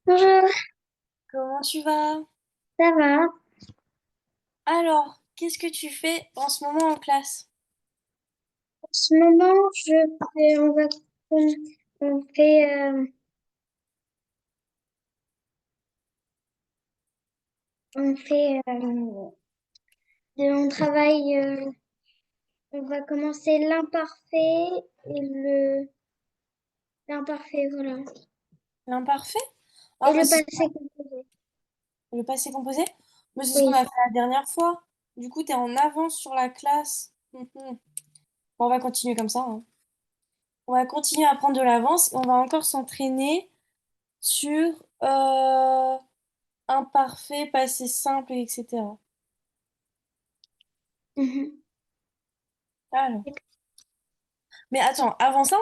Bonjour, Comment tu vas? ça va? Alors, qu'est-ce que tu fais en ce moment en classe? En ce moment, on fait, on travaille, on va commencer l'imparfait et l'imparfait, voilà. L'imparfait? Ah, Et bah, le c'est passé composé. le passé composé? Mais c'est ce qu'on a Oui. fait la dernière fois. Du coup, tu es en avance sur la classe. Mhm. Bon, on va continuer comme ça, hein. On va continuer à prendre de l'avance et on va encore s'entraîner sur imparfait, passé simple, etc. Mhm. Alors. Mais attends, avant ça,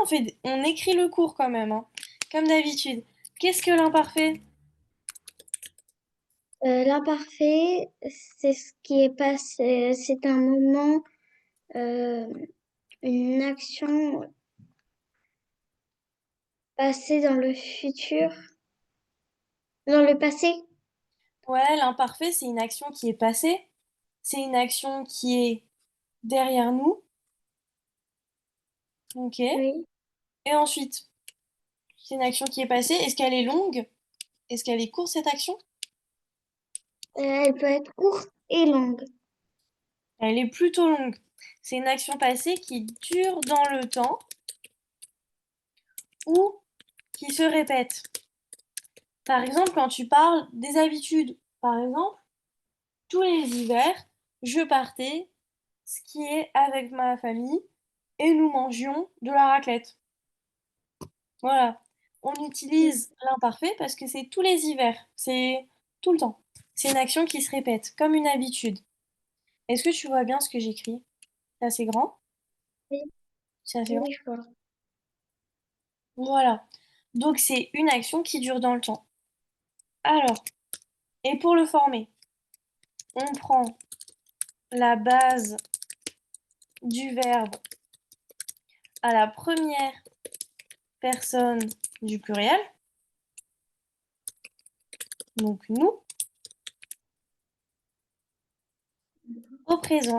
on écrit le cours quand même, hein. Comme d'habitude. Qu'est-ce que l'imparfait? L'imparfait, c'est ce qui est passé, c'est un moment, euh, une action passée dans le futur, dans le passé. Ouais, l'imparfait, c'est une action qui est passée. C'est une action qui est derrière nous. Ok. Oui. Et ensuite, c'est une action qui est passée. Est-ce qu'elle est longue? Est-ce qu'elle est courte, cette action? Elle peut être courte et longue. Elle est plutôt longue. C'est une action passée qui dure dans le temps ou qui se répète. Par exemple, quand tu parles des habitudes, par exemple, tous les hivers, je partais skier avec ma famille et nous mangions de la raclette. Voilà. On utilise l'imparfait parce que c'est tous les hivers. C'est tout le temps. C'est une action qui se répète, comme une habitude. Est-ce que tu vois bien ce que j'écris? C'est assez grand? Oui, C'est assez grand? oui, je vois. Voilà. Donc c'est une action qui dure dans le temps. Alors, et pour le former, on prend la base du verbe à la première personne du pluriel, donc nous, au présent,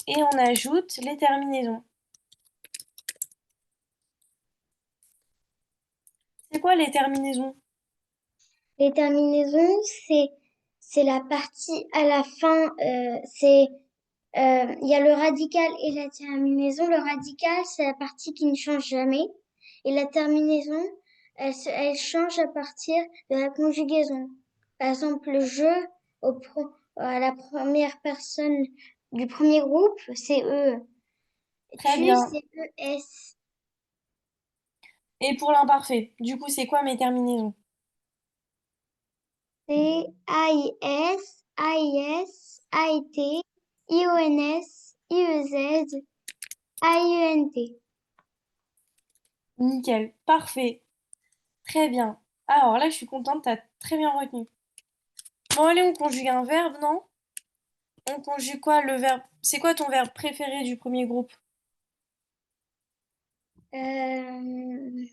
et on ajoute les terminaisons. C'est quoi les terminaisons? Les terminaisons, c'est la partie à la fin. Il y a le radical et la terminaison. Le radical, c'est la partie qui ne change jamais. Et la terminaison, elle change à partir de la conjugaison. Par exemple, le je à la première personne du premier groupe, c'est E. Très Tu, bien. c'est ES. Et pour l'imparfait, du coup, c'est quoi mes terminaisons? C'est AIS, AIS, AIT, IONS, IEZ, AIENT. Nickel, parfait, très bien. Alors là, je suis contente, t'as très bien retenu. Bon, allez, on conjugue un verbe, non? On conjugue quoi, le verbe? C'est quoi ton verbe préféré du premier groupe? Euh,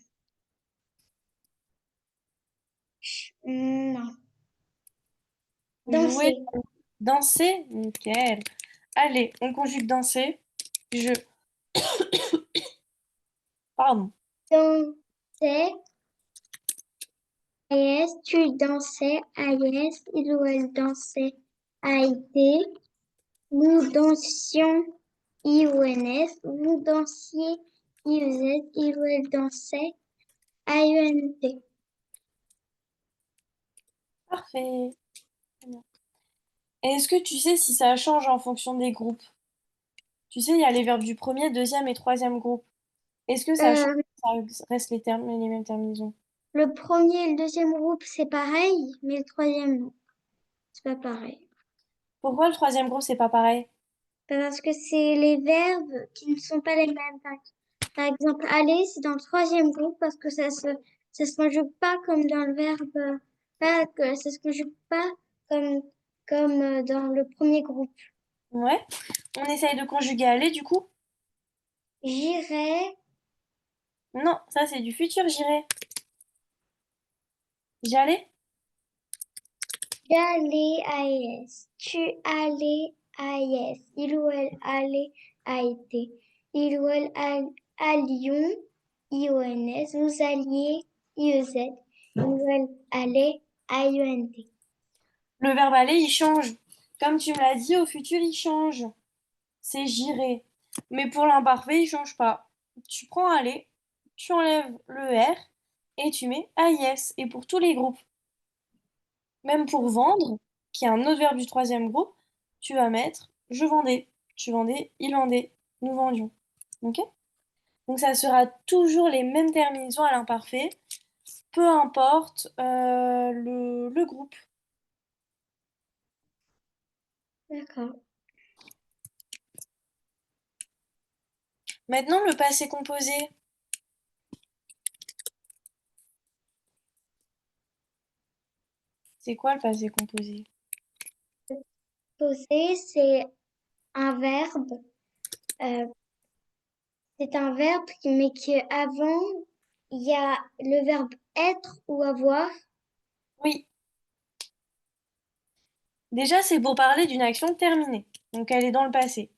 non. Jouer, Danser. danser? Nickel. Allez, on conjugue danser. Je, pardon. Dansais, AIS, tu dansais, AIS, il ou elle dansait, AIT. Nous dansions, IONS. Vous dansiez, IEZ, il ou elle dansait, AIENT. Parfait. Très bien. Et est-ce que tu sais si ça change en fonction des groupes? Tu sais, il y a les verbes du premier, deuxième et troisième groupe. Est-ce que ça change Euh, ou ça reste les mêmes terminaisons? Le premier et le deuxième groupe, c'est pareil, mais le troisième, non, c'est pas pareil. Pourquoi le troisième groupe, c'est pas pareil? Parce que c'est les verbes qui ne sont pas les mêmes. Par exemple, aller, c'est dans le troisième groupe parce que ça se conjugue pas comme dans le verbe, pas que ça se conjugue pas comme, dans le premier groupe. Ouais. On essaye de conjuguer aller, du coup? J'irai, Non, ça c'est du futur, j'irai. J'allais? J'allais à AS. Tu allais à AS. Il ou elle allait a été. Il ou elle à Lyon, IONS. Vous alliez, IEZ. Il ou elle allait à IENT. Le verbe aller, il change. Comme tu me l'as dit, au futur, il change. C'est j'irai. Mais pour l'imparfait, il change pas. Tu prends aller, tu enlèves le R et tu mets AIS. Et pour tous les groupes, même pour vendre, qui est un autre verbe du troisième groupe, tu vas mettre je vendais, tu vendais, il vendait, nous vendions. Ok? Donc ça sera toujours les mêmes terminaisons à l'imparfait, peu importe le groupe. D'accord. Maintenant, le passé composé. C'est quoi le passé composé? Poser, c'est un verbe. euh, c'est un verbe, mais qu'avant, il y a le verbe être ou avoir. Oui, déjà c'est pour parler d'une action terminée. Donc elle est dans le passé.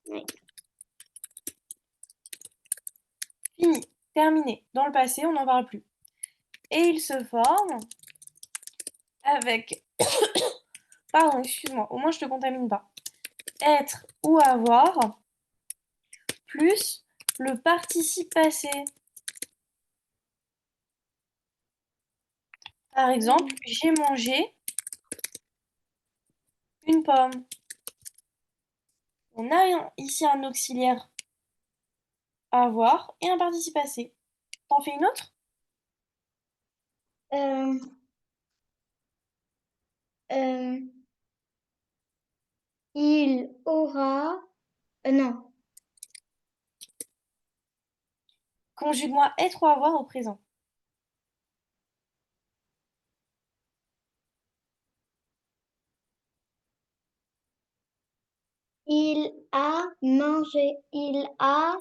Oui. Fini, terminé. Dans le passé, on n'en parle plus. Et il se forme avec... Pardon, excuse-moi, au moins je te contamine pas. Être ou avoir plus le participe passé. Par exemple, j'ai mangé une pomme. On a ici un auxiliaire avoir et un participe passé. T'en fais une autre? Euh, euh, il aura, non, Conjugue-moi être ou avoir au présent. il a mangé, il a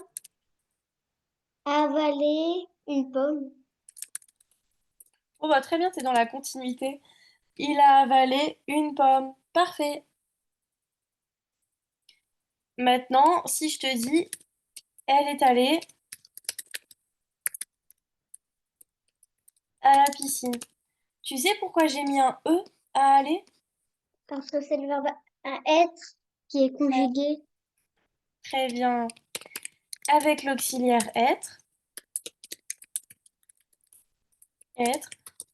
avalé une pomme. Oh bah très bien, t'es dans la continuité. Il a avalé une pomme. Parfait. Maintenant, si je te dis, elle est allée à la piscine. Tu sais pourquoi j'ai mis un E à aller? Parce que c'est le verbe à être qui est conjugué. Très bien. Avec l'auxiliaire être,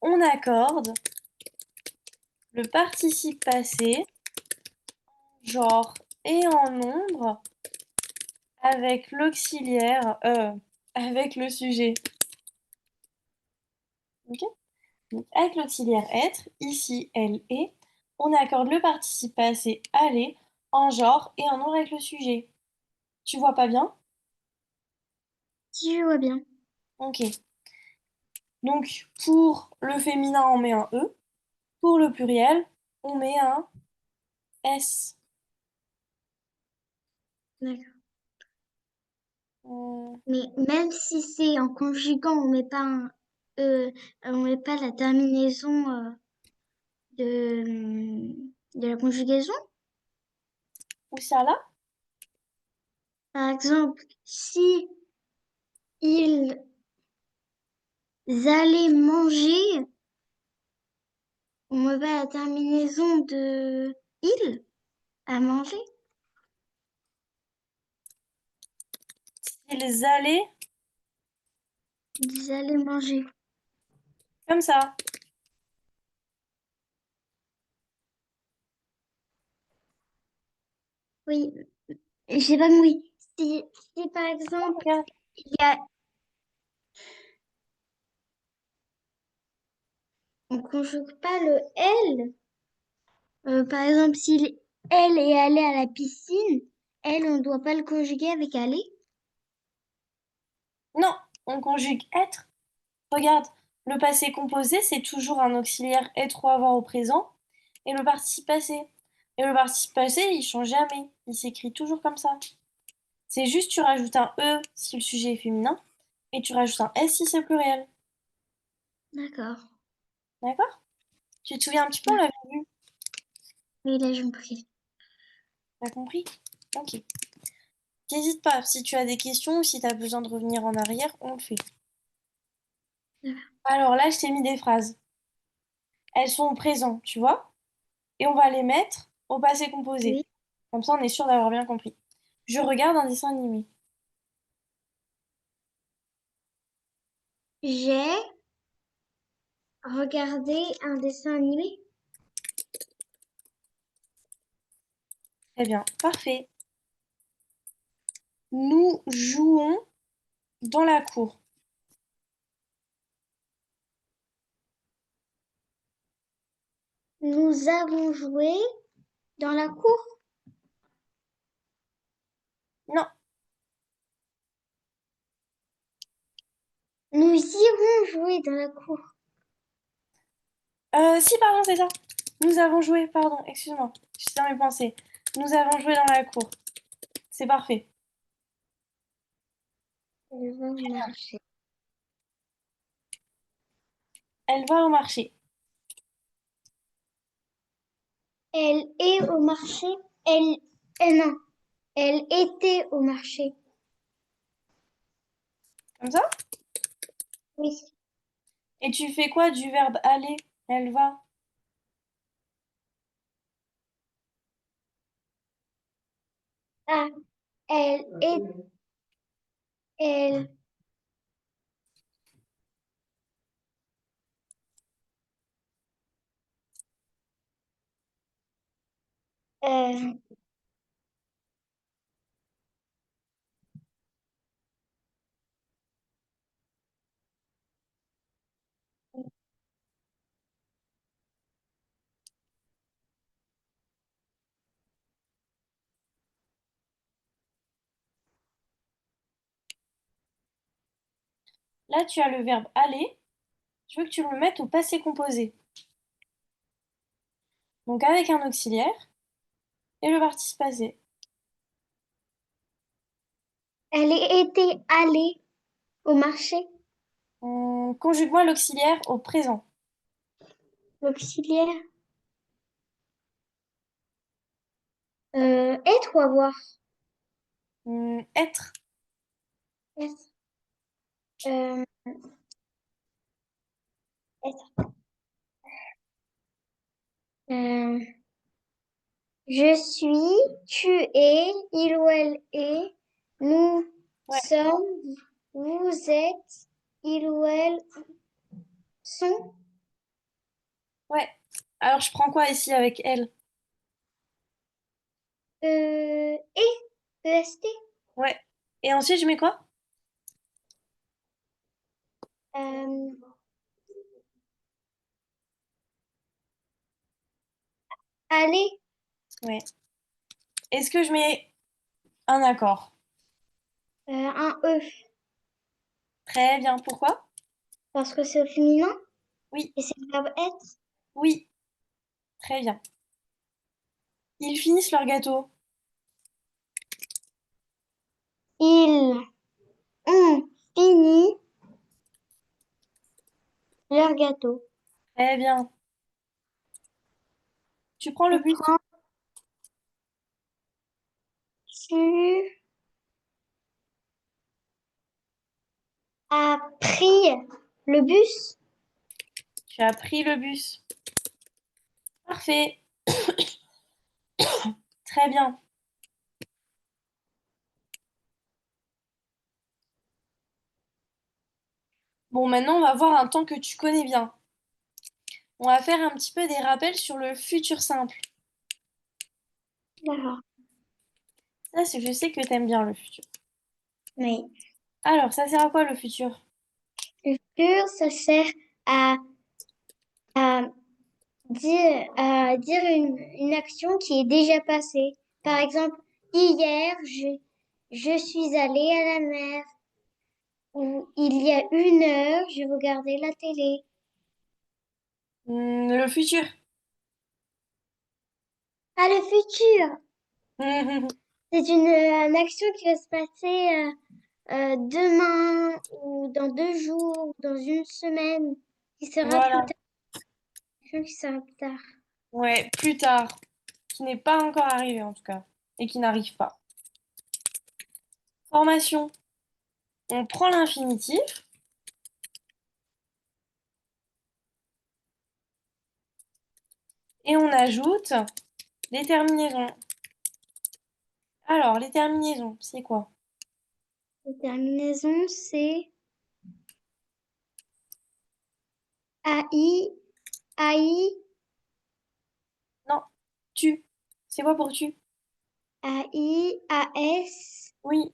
on accorde le participe passé, genre et en nombre, avec l'auxiliaire, avec le sujet. Ok. Donc, avec l'auxiliaire être, ici elle est, on accorde le participe passé aller en genre et en nombre avec le sujet. Tu vois pas bien? Si je vois bien. Ok. Donc, pour le féminin, on met un E. Pour le pluriel, on met un S. D'accord. Hum, Mais même si c'est en conjuguant, on met pas la terminaison de la conjugaison. Où ça là? Par exemple, si ils allaient manger, on met pas la terminaison de il à manger. Ils allaient Ils allaient manger. comme ça. Oui, j'ai pas compris. Si par exemple, Regarde. il y a, on conjugue pas le elle. Par exemple, si elle est allée à la piscine, elle, on ne doit pas le conjuguer avec aller. Non, on conjugue être. Regarde, le passé composé, c'est toujours un auxiliaire être ou avoir au présent, et le participe passé. Et le participe passé, il change jamais. Il s'écrit toujours comme ça. C'est juste tu rajoutes un E si le sujet est féminin, et tu rajoutes un S si c'est pluriel. D'accord. D'accord? Tu te souviens un petit peu, on l'avait vu. Oui, là, je me prie. T'as compris? Ok. N'hésite pas, si tu as des questions ou si tu as besoin de revenir en arrière, on le fait. Alors là, je t'ai mis des phrases. Elles sont au présent, tu vois? Et on va les mettre au passé composé. Oui. Comme ça, on est sûr d'avoir bien compris. Je regarde un dessin animé. J'ai regardé un dessin animé. Très bien, parfait. Nous jouons dans la cour. Nous avons joué dans la cour. Non, Nous irons jouer dans la cour. si, pardon, c'est ça. Nous avons joué, pardon, excuse-moi. Je suis dans mes pensées. Nous avons joué dans la cour. C'est parfait. Elle va marcher. Elle va au marché. Elle est au marché. Elle, non. Elle était au marché. Comme ça? Oui. Et tu fais quoi du verbe aller? Elle va. Ah, elle est, elle, euh, Là, tu as le verbe aller. Je veux que tu le mettes au passé composé. Donc avec un auxiliaire et le participe passé. elle était allée au marché. Conjugue-moi l'auxiliaire au présent. L'auxiliaire. Être ou avoir? Être. Être. Euh, être. Euh, je suis, tu es, il ou elle est, nous Ouais, sommes, vous êtes, il ou elle sont, ouais. Alors je prends quoi ici avec elle? est, est. Ouais. Et ensuite, je mets quoi? Euh, aller, Ouais. Est-ce que je mets un accord? un e, Très bien. Pourquoi? parce que c'est au féminin Oui, et c'est le verbe être. oui. Très bien. Ils finissent leur gâteau. Ils ont fini leur gâteau. Très bien. Tu prends le bus. Tu as pris le bus. Tu as pris le bus. Parfait. Très bien. Bon, maintenant, on va voir un temps que tu connais bien. On va faire un petit peu des rappels sur le futur simple. D'accord. Ça, je sais que t'aimes bien le futur. Mais Alors, ça sert à quoi le futur? le futur, ça sert à, à dire une action qui est déjà passée. Par exemple, hier, je suis allée à la mer. Ou il y a une heure, j'ai regardé la télé. Le futur. Ah, le futur! C'est une action qui va se passer demain ou dans 2 jours ou dans une semaine qui sera plus Voilà. tard. question qui sera plus tard. Ouais, plus tard. Qui n'est pas encore arrivé en tout cas. Et qui n'arrive pas. Formation. On prend l'infinitif. Et on ajoute les terminaisons. Alors, les terminaisons, c'est quoi? La terminaison, c'est AI, AI, Non, tu. C'est quoi pour tu? AI, AS, Oui,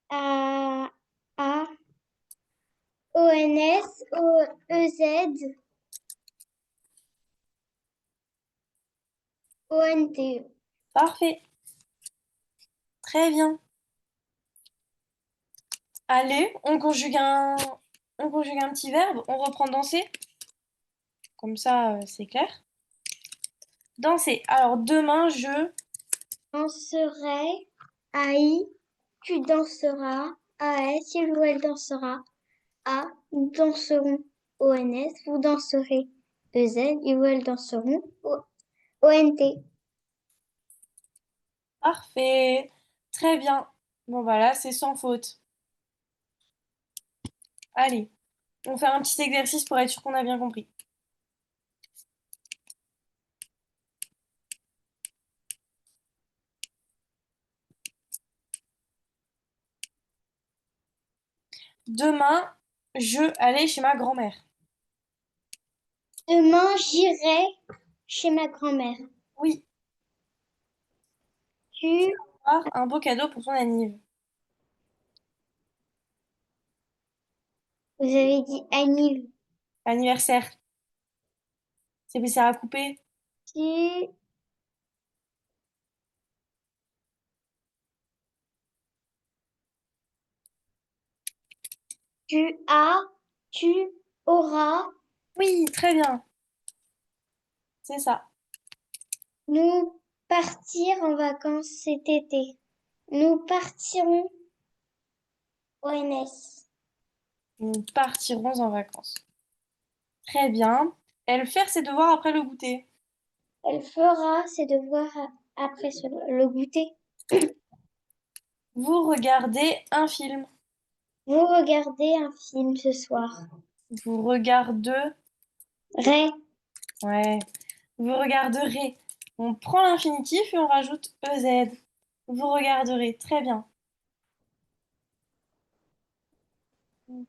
A, A, ONS, EZ, ONT. parfait. Très bien. Allez, on conjugue un petit verbe. On reprend danser. Comme ça, c'est clair. Danser. Alors, demain, je... Danserai, AI, tu danseras, AS, il ou elle dansera, A, nous danserons, ONS, vous danserez, EZ, il ou elle danseront, ONT. Parfait. Très bien. Bon, voilà, c'est sans faute. Allez, on fait un petit exercice pour être sûr qu'on a bien compris. Demain, je allais chez ma grand-mère. Demain, j'irai chez ma grand-mère. Oui, Tu, avoir un beau cadeau pour son anniv. vous avez dit Anniv. Anniversaire. C'est plaisir à couper. Tu, tu as, tu auras, Oui, très bien. C'est ça. nous partir en vacances cet été. Nous partirons ONS. Nous partirons en vacances. Très bien. Elle faire ses devoirs après le goûter. Elle fera ses devoirs après le goûter. Vous regardez un film. Vous regardez un film ce soir. Vous regardez... Ré, Ouais. Vous regarderez. On prend l'infinitif et on rajoute EZ. Vous regarderez. Très bien. Ok.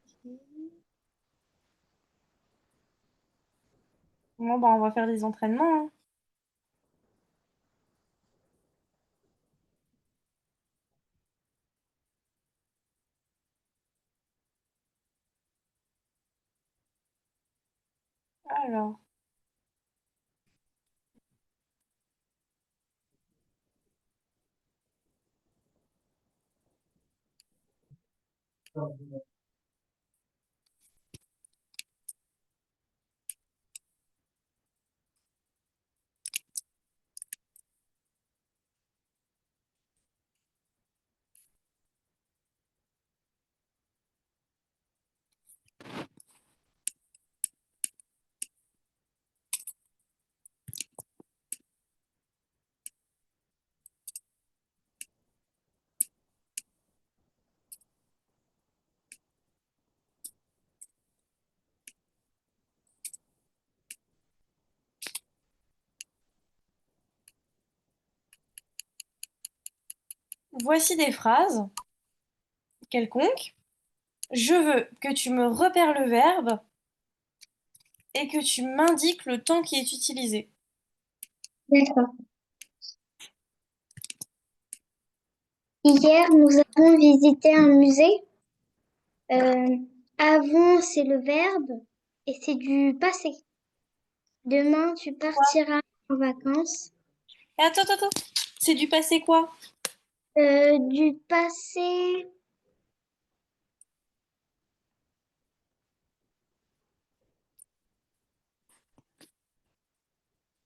Bon, bah, on va faire des entraînements, hein. Alors, voici des phrases quelconques. Je veux que tu me repères le verbe et que tu m'indiques le temps qui est utilisé. d'accord. Hier, nous avons visité un musée. Euh, Avant, c'est le verbe et c'est du passé. Demain, tu partiras en vacances. Et attends, attends, attends. C'est du passé quoi? Du passé,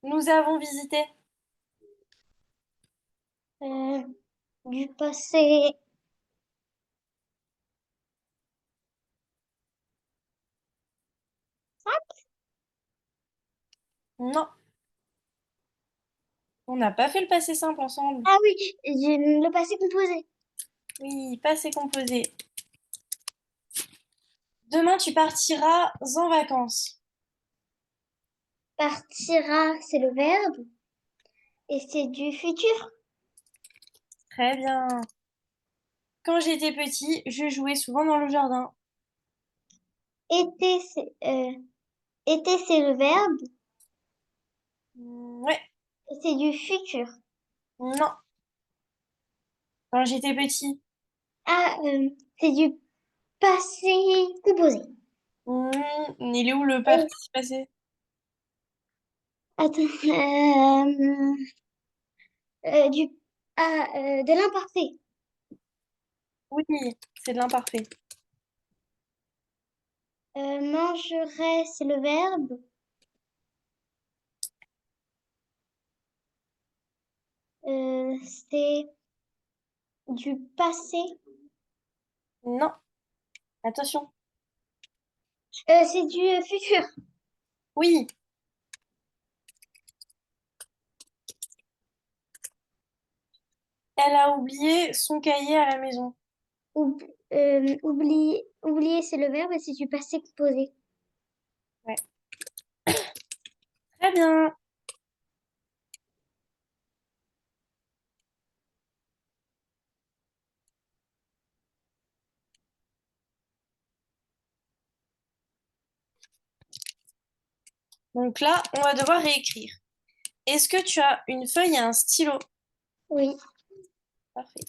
Nous avons visité. euh, du passé, Non, on n'a pas fait le passé simple ensemble. Ah oui, le passé composé. Oui, passé composé. Demain, tu partiras en vacances. Partira, c'est le verbe et c'est du futur. Très bien. Quand j'étais petit, je jouais souvent dans le jardin. Été, été, c'est le verbe Ouais, et c'est du futur. non. Quand j'étais petit. Ah, c'est du passé composé. Il est où le Euh, participe passé? attends, du, de l'imparfait. Oui, c'est de l'imparfait. Mangerait, c'est le verbe. C'est du passé. Non, attention. C'est du futur. Oui, elle a oublié son cahier à la maison. Oublier, c'est le verbe et c'est du passé composé. Ouais. Très bien. Donc là, on va devoir réécrire. Est-ce que tu as une feuille et un stylo? Oui, Parfait.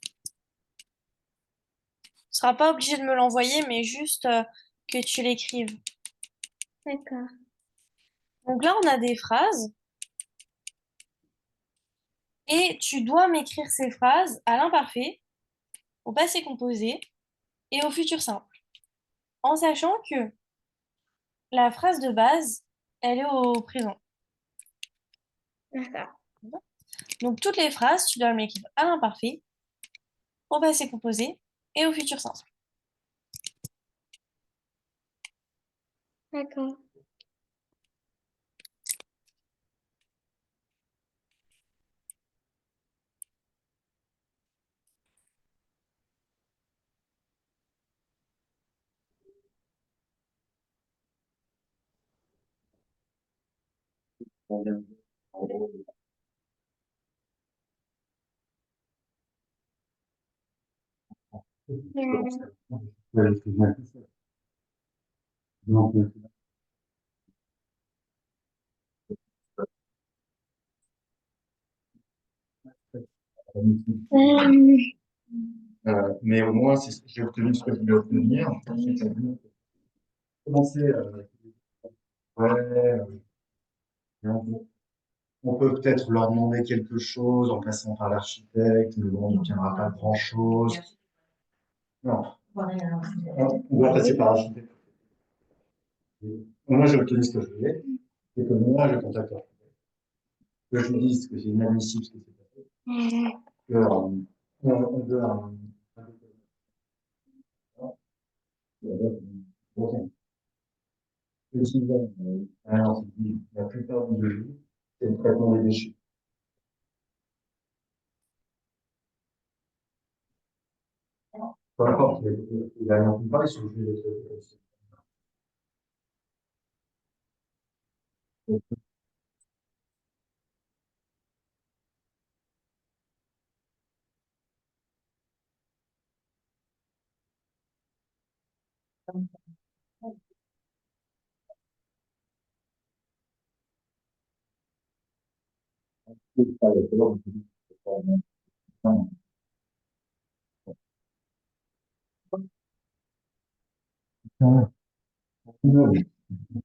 Tu seras pas obligé de me l'envoyer, mais juste que tu l'écrives. d'accord. Donc là, on a des phrases et tu dois m'écrire ces phrases à l'imparfait, au passé composé et au futur simple. En sachant que la phrase de base, elle est au présent. D'accord. Donc toutes les phrases, tu dois me l'écrire à l'imparfait, au passé composé et au futur simple. D'accord. Euh, Mais au moins, si j'ai obtenu ce que je voulais obtenir. Ensuite, ça veut commencer. Ouais, on peut peut-être leur demander quelque chose en passant par l'architecte, mais bon, on n'obtiendra pas grand-chose. Non, on doit passer par l'architecte. Moi, j'ai obtenu ce que je voulais, et que moi, je contacte l'architecte. Que je lui dise que c'est inadmissible ce qui s'est passé. Que, on veut un document. Ok. Le suivant, alors, la plupart du jeu, c'est le traitement des déchets. Peu importe, il a rien pas, ils sont obligés d'être.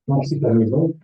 Non, c'est la maison.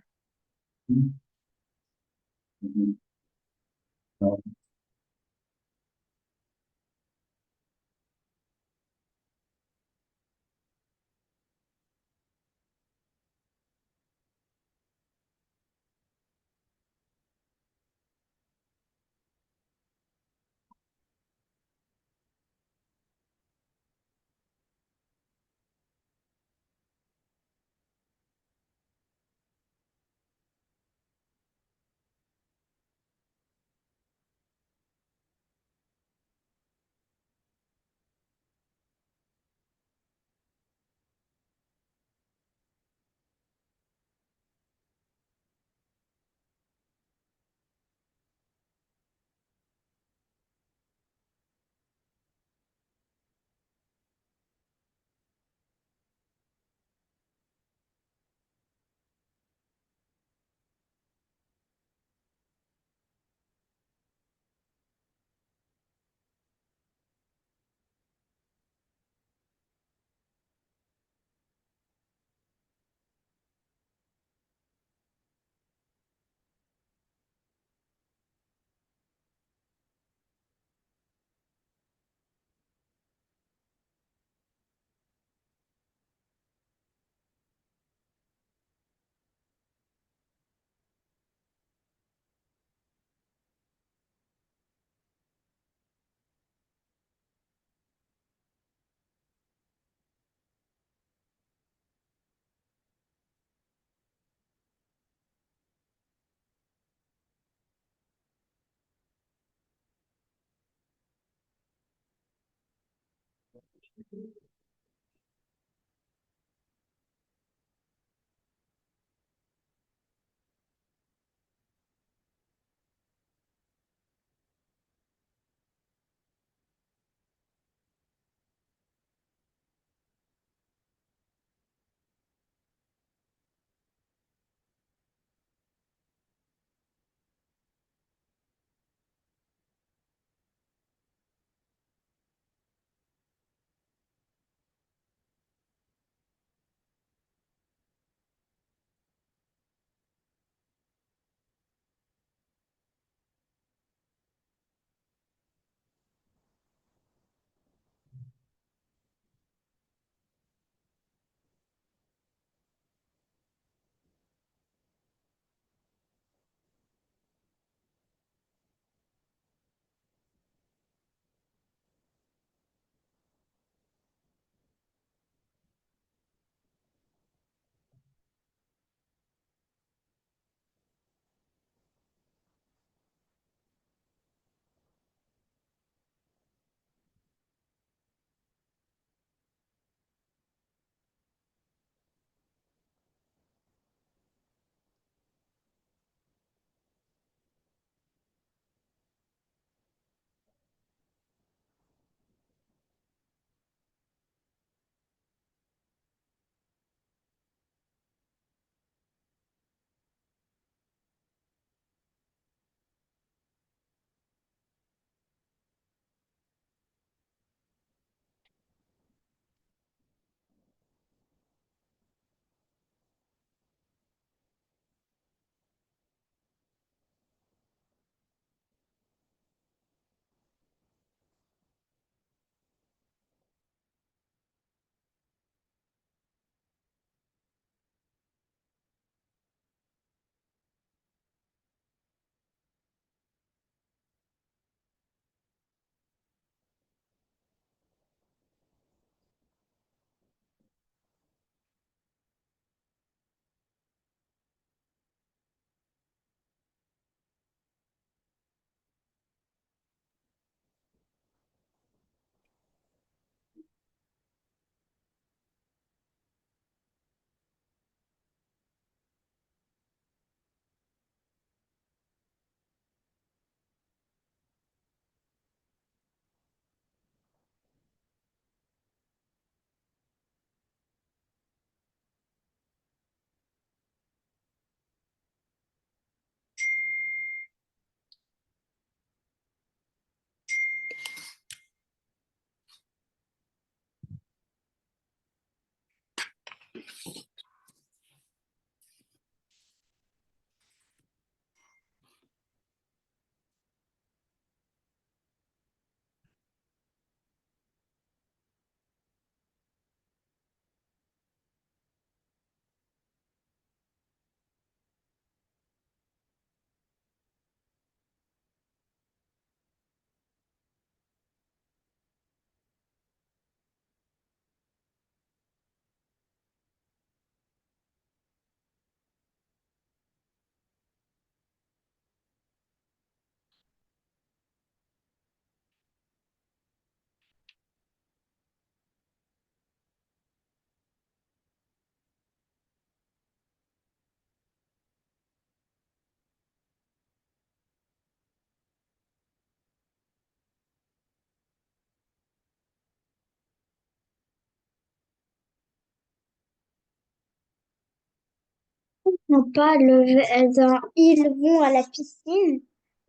Non, pas dans ils vont à la piscine.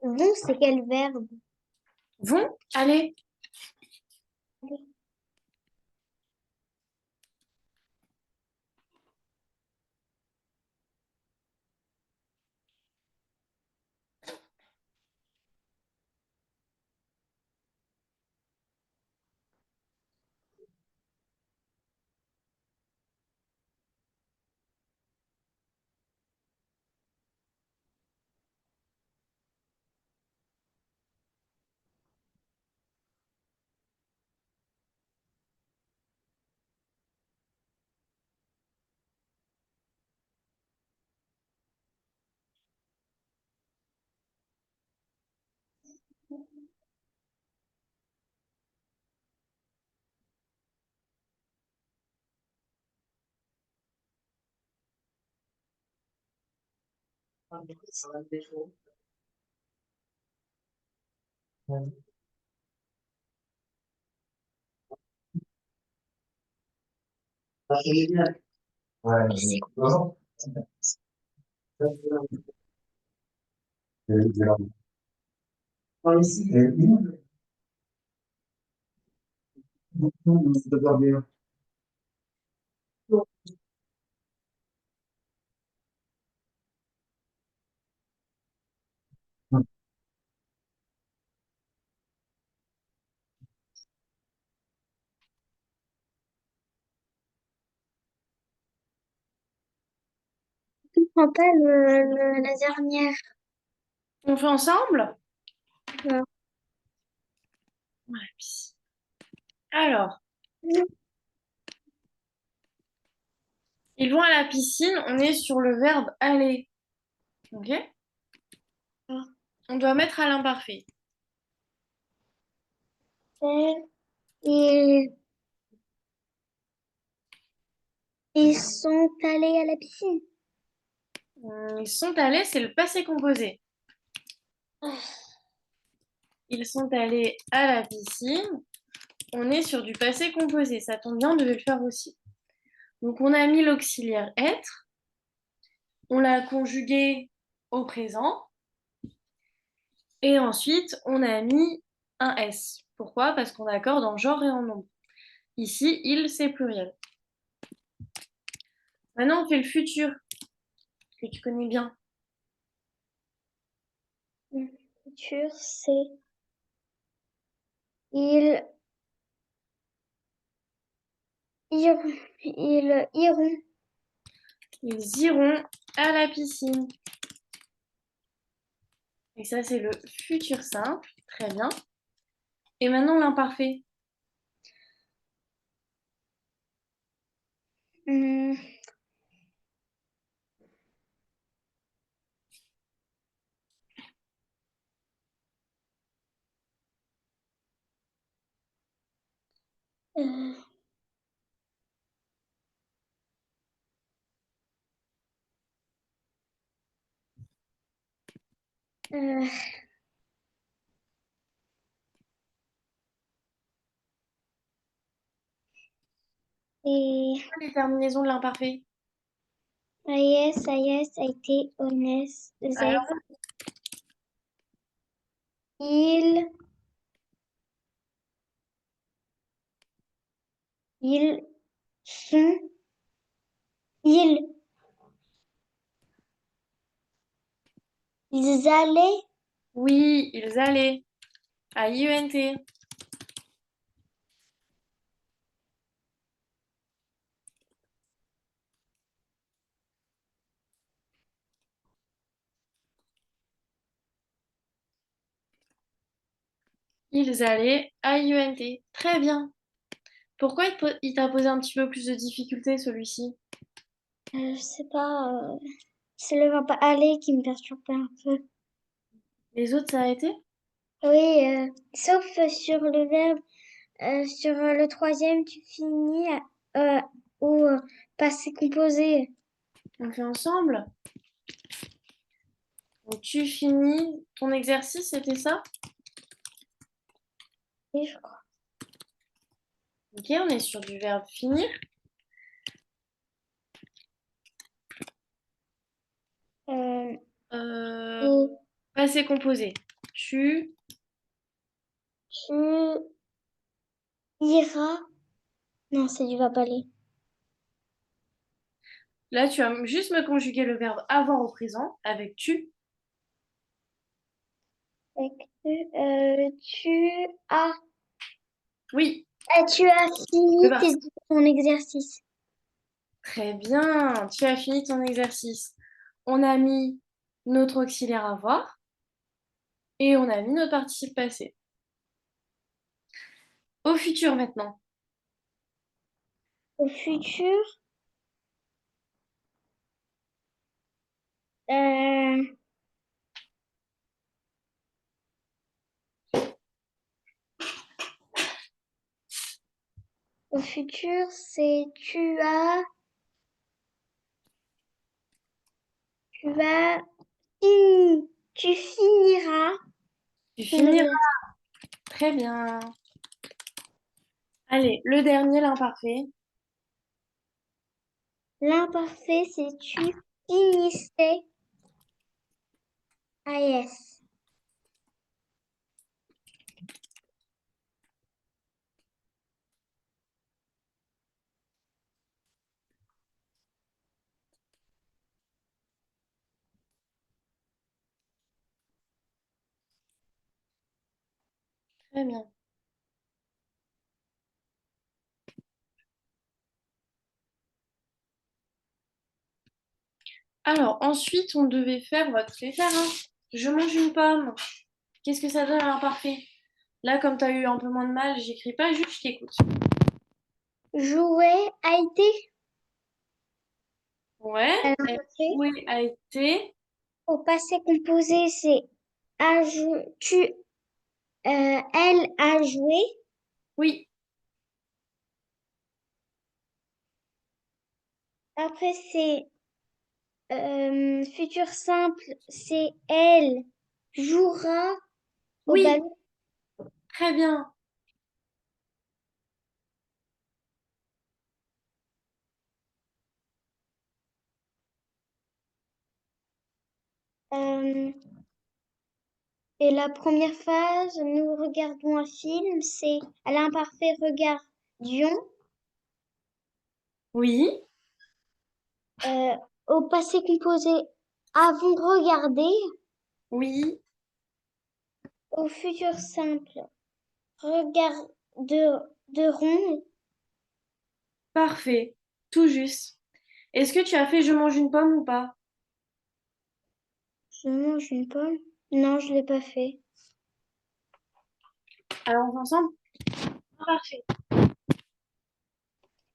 Vont, c'est quel verbe? Vont, allez. Ouais, vraiment. Je comprends pas la dernière. On fait ensemble? Ouais. Ouais. Alors, ils vont à la piscine, on est sur le verbe aller. Ok? On doit mettre à l'imparfait. Et ils sont allés à la piscine. Ils sont allés, c'est le passé composé. Ah. Ils sont allés à la piscine. On est sur du passé composé. Ça tombe bien, on devait le faire aussi. Donc, on a mis l'auxiliaire être. On l'a conjugué au présent. Et ensuite, on a mis un S. Pourquoi? Parce qu'on accorde en genre et en nombre. Ici, il, c'est pluriel. Maintenant, on fait le futur, que tu connais bien. Le futur, c'est ils ils iront. Ils iront à la piscine. Et ça, c'est le futur simple. Très bien. Et maintenant, l'imparfait. Hum, euh, euh, et Les terminaisons de l'imparfait. AIS, AIS, a été honnête, Z. Alors, Ils, ils sont, ils allaient, oui, ils allaient à IENT. Ils allaient à IENT. Très bien. Pourquoi il t'a posé un petit peu plus de difficultés, celui-ci? je sais pas, c'est le verbe aller qui me perturbe un peu. Les autres, ça a été? Oui, sauf sur le verbe, sur le troisième, tu finis au passé composé. On fait ensemble. Donc, tu finis ton exercice, c'était ça? Oui, je crois. Ok, on est sur du verbe finir. Euh, Euh, et passé composé. Tu tu iras. Non, c'est du verbe aller. Là, tu vas juste me conjuguer le verbe avoir au présent avec tu. Avec tu as. Oui, Tu as le fini participe. ton exercice. Très bien, tu as fini ton exercice. On a mis notre auxiliaire avoir et on a mis notre participe passé. Au futur maintenant. Au futur, euh, au futur, c'est tu as, Tu finiras. Tu finiras. Très bien. Allez, le dernier, l'imparfait. L'imparfait, c'est tu finissais. Ah yes. Très bien. Alors, ensuite, on devait faire, on va tous les faire, hein. Je mange une pomme. Qu'est-ce que ça donne à l'imparfait? Là, comme tu as eu un peu moins de mal, j'écris pas, juste je t'écoute. Jouer a été. Ouais, L'imparfait. joué a été. Au passé composé, c'est tu, elle a joué. Oui, Après, c'est futur simple, c'est elle jouera au oui, ballon. très bien. Euh, et la première phase, nous regardons un film, c'est à l'imparfait regardions. Oui, Euh, Au passé composé, avons regardé. oui, Au futur simple, regarderont. parfait. Tout juste. Est-ce que tu as fait je mange une pomme ou pas? Je mange une pomme. Non, je l'ai pas fait. Alors, on fait ensemble? Parfait.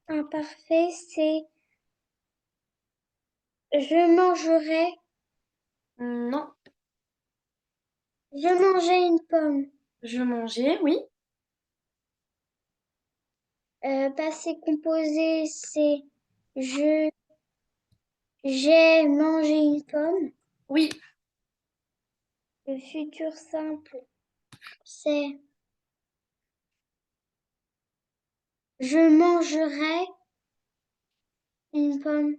Imparfait, c'est je mangerai. Non, Je mangeais une pomme. je mangeais, oui. Passé composé, c'est je j'ai mangé une pomme. Oui, Le futur simple, c'est je mangerai une pomme.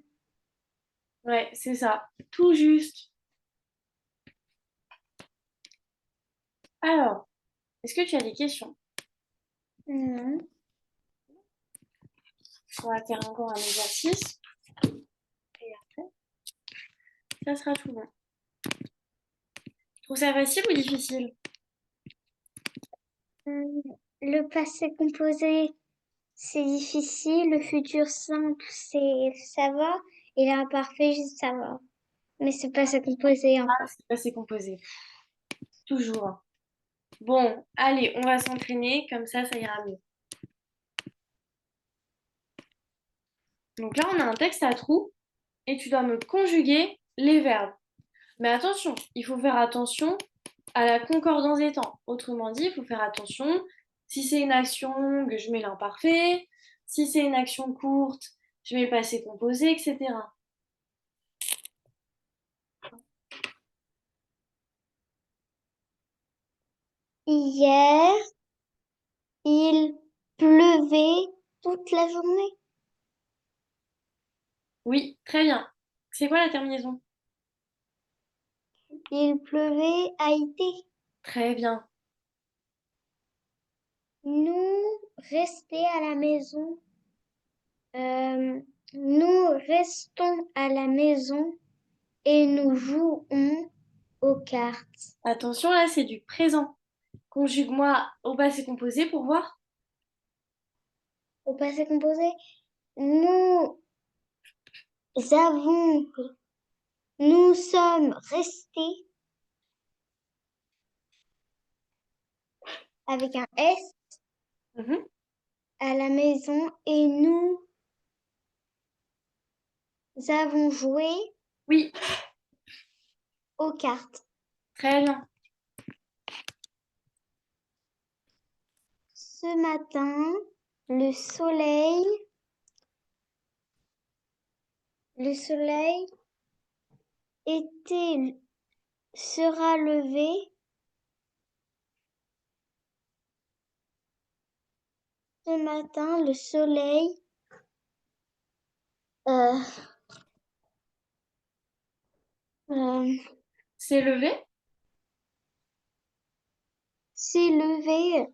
ouais, c'est ça. Tout juste. Alors, est-ce que tu as des questions? Non. On va faire encore un exercice. Et après, ça sera tout bon. Tu trouves ça facile ou difficile? Le passé composé, c'est difficile. Le futur simple, c'est ça va. Et l'imparfait, ça va. Mais c'est passé composé Ah, encore. c'est pas assez composé. Toujours. Bon, allez, on va s'entraîner, comme ça ira mieux. Donc là, on a un texte à trous et tu dois me conjuguer les verbes. Mais attention, il faut faire attention à la concordance des temps. Autrement dit, il faut faire attention. Si c'est une action longue, je mets l'imparfait. Si c'est une action courte, je mets le passé composé, etc. Hier, il pleuvait toute la journée. Oui, très bien. C'est quoi la terminaison? Il pleuvait à été. Très bien. Nous rester à la maison. Euh, nous restons à la maison et nous jouons aux cartes. Attention, là, c'est du présent. Conjugue-moi au passé composé pour voir. Au passé composé, nous avons, nous sommes restés avec un S Mhm. à la maison et nous avons joué Oui, aux cartes. très bien. Ce matin, le soleil, le soleil était sera levé ce matin, le soleil euh, euh, C'est levé? s'est levé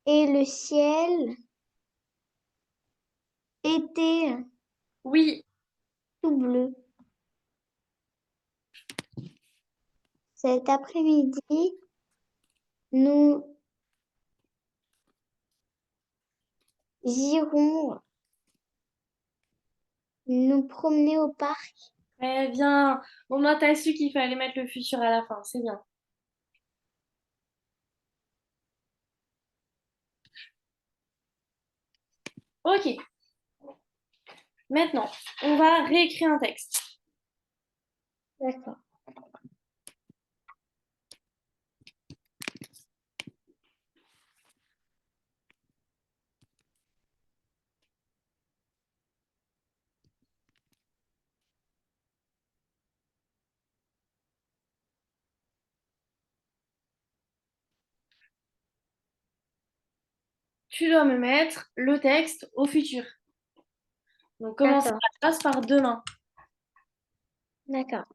et le ciel était Oui. tout bleu. Cet après-midi, nous irons nous promener au parc. Très bien. Bon, moi, t'as su qu'il fallait mettre le futur à la fin. C'est bien. Ok. Maintenant, on va réécrire un texte. D'accord. Tu dois me mettre le texte au futur. Donc, commencer D'accord. la phrase par demain. D'accord.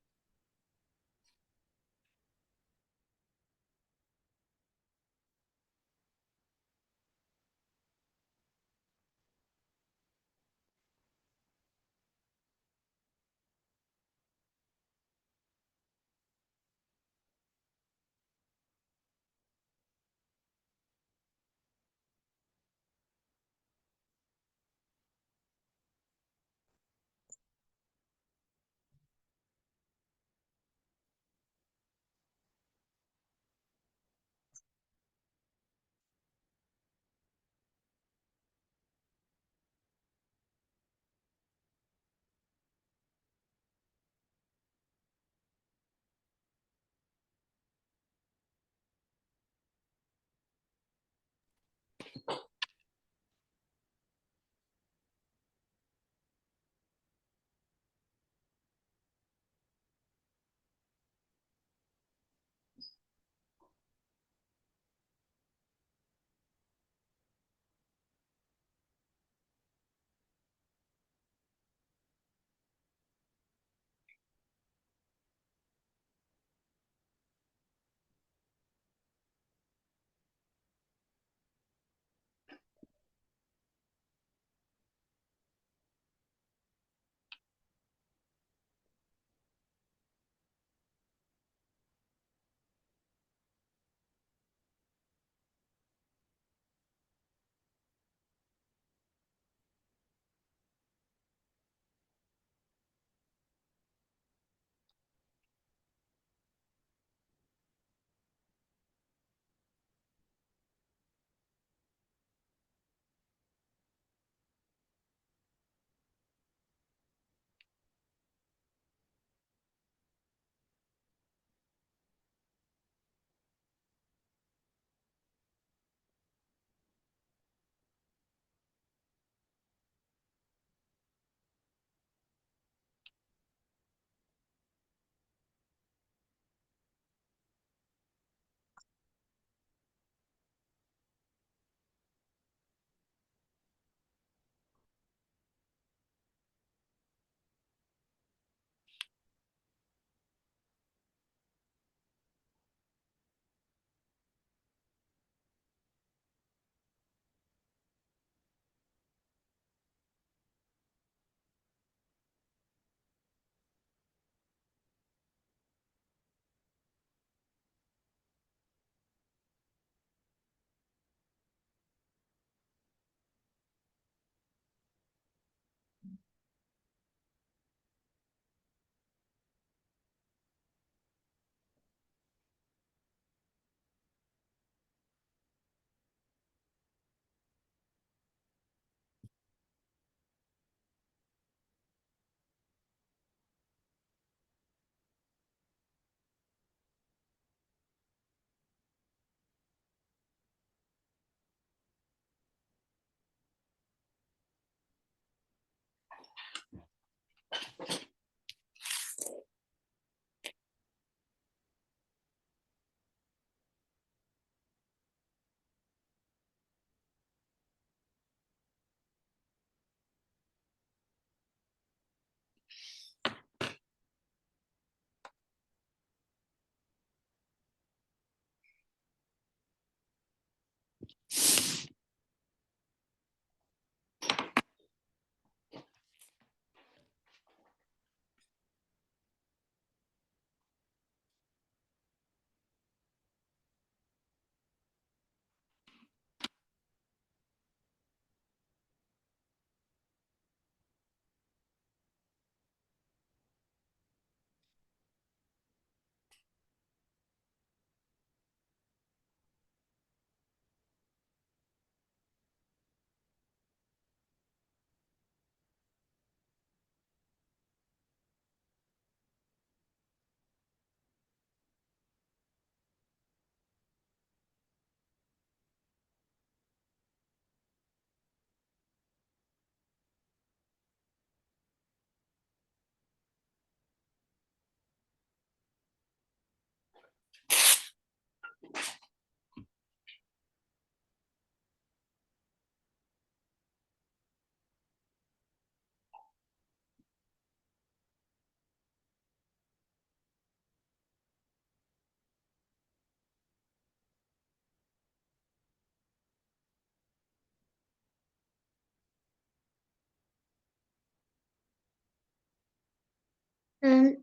Oui.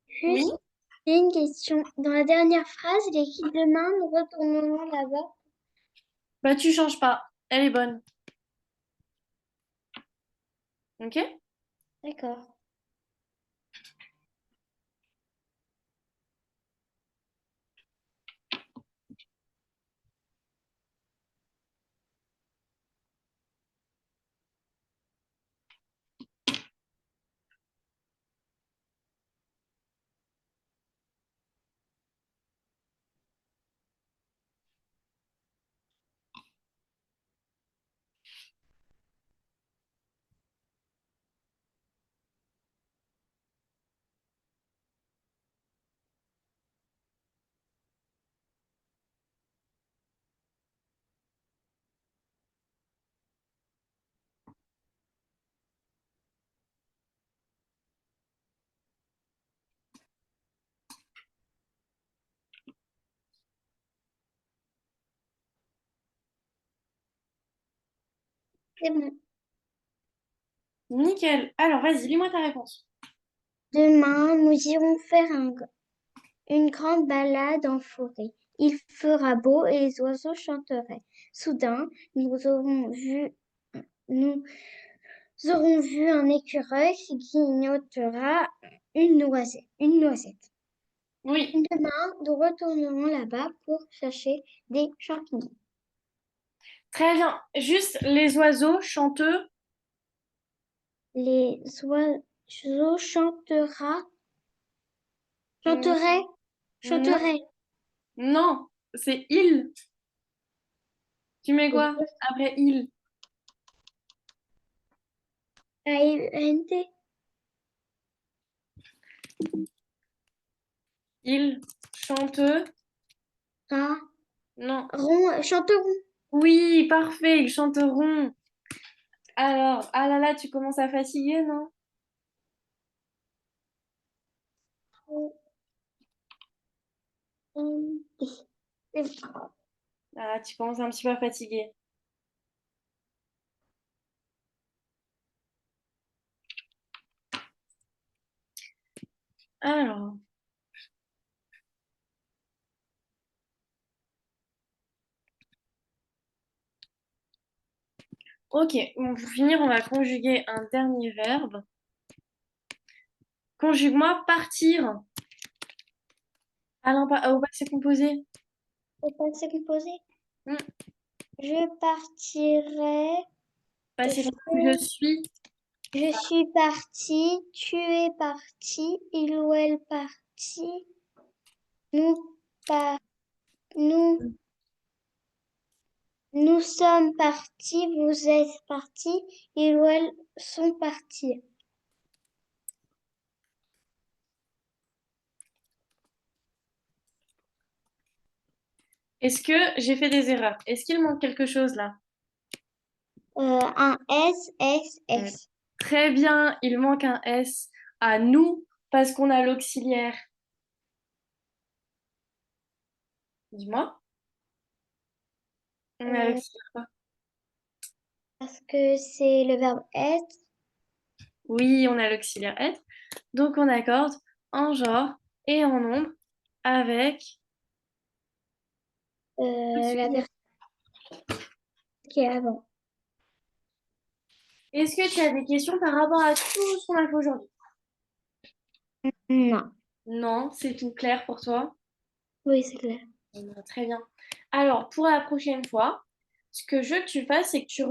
Juste, j'ai une question. Dans la dernière phrase, il est écrit demain, nous retournerons là-bas. Bah, tu changes pas. Elle est bonne. Ok? D'accord. C'est bon. Nickel. Alors, vas-y, lis-moi ta réponse. Demain, nous irons faire une grande balade en forêt. Il fera beau et les oiseaux chanteraient. Soudain, nous aurons vu un écureuil qui grignotera une noisette. Oui. Demain, nous retournerons là-bas pour chercher des champignons. Très bien. Juste les oiseaux chanteux. Les oiseaux Hmm, chanteraient, Non, chanteraient. non, c'est il. Tu mets quoi après il? A-I-N-T. Il, chanteux. Ah, Non. chanteront. Oui, parfait, ils chanteront. Alors, ah là là, tu commences à fatiguer, non? C'est bon. Ah, tu commences un petit peu à fatiguer. Alors, ok, bon, pour finir, on va conjuguer un dernier verbe. Conjugue-moi partir au passé composé. Au passé composé. Hmm, Je partirai. Passé composé, je suis. Je suis partie. Tu es parti. Il ou elle parti. Nous, par, nous, nous sommes partis. Vous êtes partis. Il ou elle sont partis. Est-ce que j'ai fait des erreurs? Est-ce qu'il manque quelque chose là? Un S, S, Hmm, S. Très bien, il manque un S à nous parce qu'on a l'auxiliaire. Dis-moi. On a Euh, l'auxiliaire quoi? parce que c'est le verbe être. Oui, on a l'auxiliaire être. Donc on accorde en genre et en nombre avec La l'auxiliaire. personne qui est avant. Est-ce que tu as des questions par rapport à tout ce qu'on a fait aujourd'hui? Non. Non, c'est tout clair pour toi? Oui, c'est clair. Très bien. Alors, pour la prochaine fois, ce que je veux que tu fasses, c'est que tu